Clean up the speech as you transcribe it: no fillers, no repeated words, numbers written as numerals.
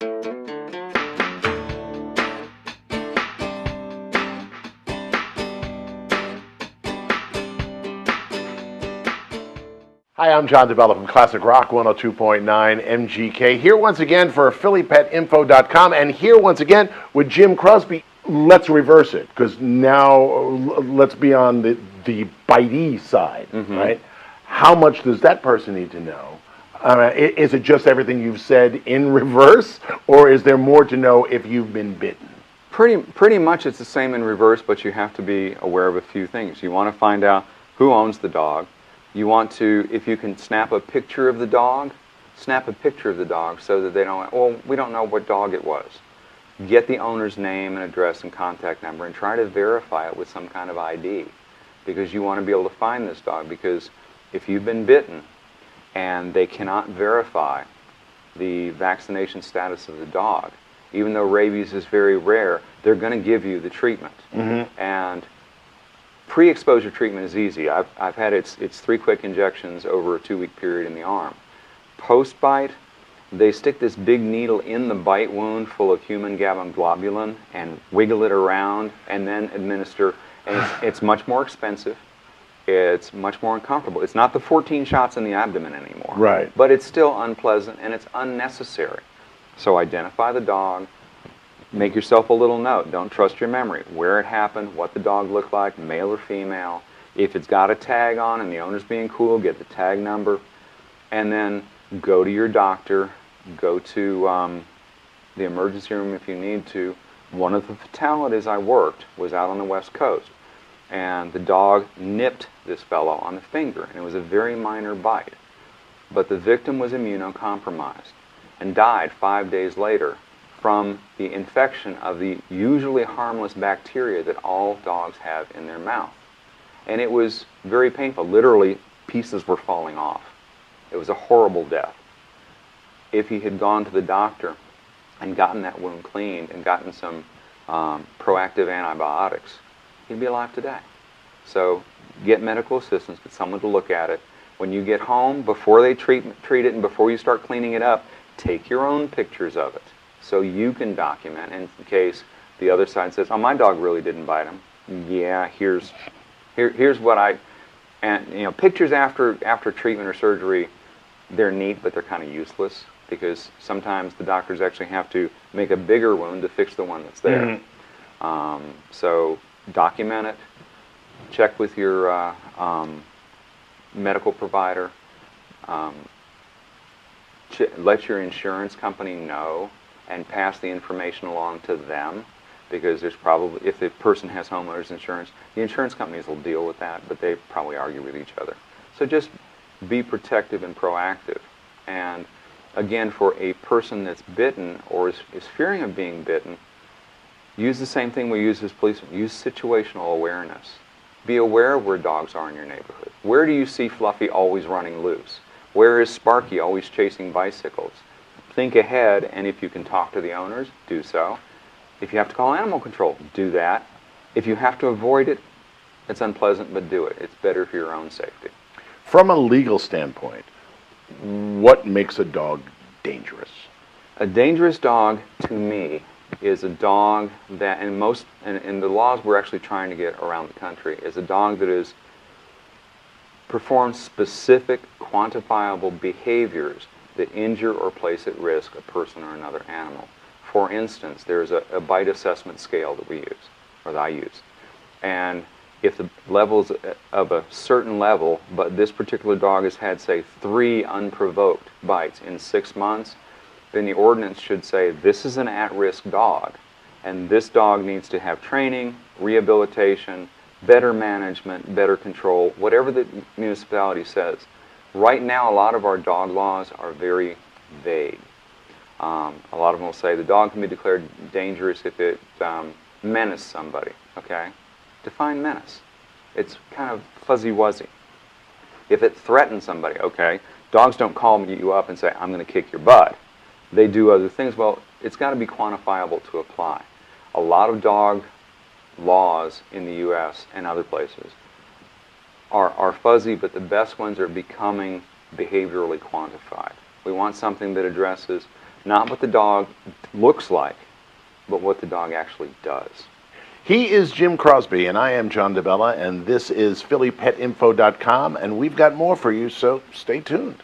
Hi, I'm John DeBella from Classic Rock 102.9 MGK, here once again for PhillyPetInfo.com, and here once again with Jim Crosby. Let's reverse it, because now let's be on the bitey side, right? How much does that person need to know? Is it just everything you've said in reverse, or is there more to know if you've been bitten? Pretty much it's the same in reverse, but you have to be aware of a few things. You want to find out who owns the dog. You want to, if you can snap a picture of the dog, snap a picture of the dog so that they don't, well, we don't know what dog it was. Get the owner's name and address and contact number and try to verify it with some kind of ID, because you want to be able to find this dog, because if you've been bitten and they cannot verify the vaccination status of the dog, even though rabies is very rare, they're going to give you the treatment. And pre-exposure treatment is easy. I've had it's 3 quick injections over a 2-week period in the arm. Post-bite, they stick this big needle in the bite wound full of human gammon globulin and wiggle it around and then administer. And it's much more expensive. It's much more uncomfortable. It's not the 14 shots in the abdomen anymore. Right. But it's still unpleasant and it's unnecessary. So identify the dog. Make yourself a little note. Don't trust your memory. Where it happened, what the dog looked like, male or female. If it's got a tag on and the owner's being cool, get the tag number. And then go to your doctor. Go to the emergency room if you need to. One of the fatalities I worked was out on the West Coast. And the dog nipped this fellow on the finger. And it was a very minor bite. But the victim was immunocompromised and died 5 days later from the infection of the usually harmless bacteria that all dogs have in their mouth. And it was very painful. Literally, pieces were falling off. It was a horrible death. If he had gone to the doctor and gotten that wound cleaned and gotten some proactive antibiotics, he'd be alive today. So get medical assistance, get someone to look at it. When you get home, before they treat it and before you start cleaning it up, take your own pictures of it, so you can document in case the other side says, oh, my dog really didn't bite him. Yeah, here's what and pictures after treatment or surgery, they're neat, but they're kind of useless, because sometimes the doctors actually have to make a bigger wound to fix the one that's there. So document it, check with your medical provider, let your insurance company know and pass the information along to them, because there's probably, if the person has homeowners insurance, the insurance companies will deal with that, but they probably argue with each other. So just be protective and proactive. And again, for a person that's bitten or is fearing of being bitten, use the same thing we use as policemen. Use situational awareness. Be aware of where dogs are in your neighborhood. Where do you see Fluffy always running loose? Where is Sparky always chasing bicycles? Think ahead, and if you can talk to the owners, do so. If you have to call animal control, do that. If you have to avoid it, it's unpleasant, but do it. It's better for your own safety. From a legal standpoint, what makes a dog dangerous? A dangerous dog, to me, is a dog that, and the laws we're actually trying to get around the country, is a dog that performs specific, quantifiable behaviors that injure or place at risk a person or another animal. For instance, there's a bite assessment scale that we use, or that I use. And if the level's of a certain level, but this particular dog has had, say, 3 unprovoked bites in 6 months, then the ordinance should say this is an at-risk dog, and this dog needs to have training, rehabilitation, better management, better control, whatever the municipality says. Right now, a lot of our dog laws are very vague. A lot of them will say the dog can be declared dangerous if it menaced somebody, okay? Define menace. It's kind of fuzzy-wuzzy. If it threatens somebody, okay, dogs don't call you up and say, I'm going to kick your butt. They do other things. Well, it's got to be quantifiable to apply. A lot of dog laws in the U.S. and other places are fuzzy, but the best ones are becoming behaviorally quantified. We want something that addresses Not what the dog looks like, but what the dog actually does. He is Jim Crosby, and I am John DeBella, and this is PhillyPetInfo.com, and we've got more for you, so stay tuned.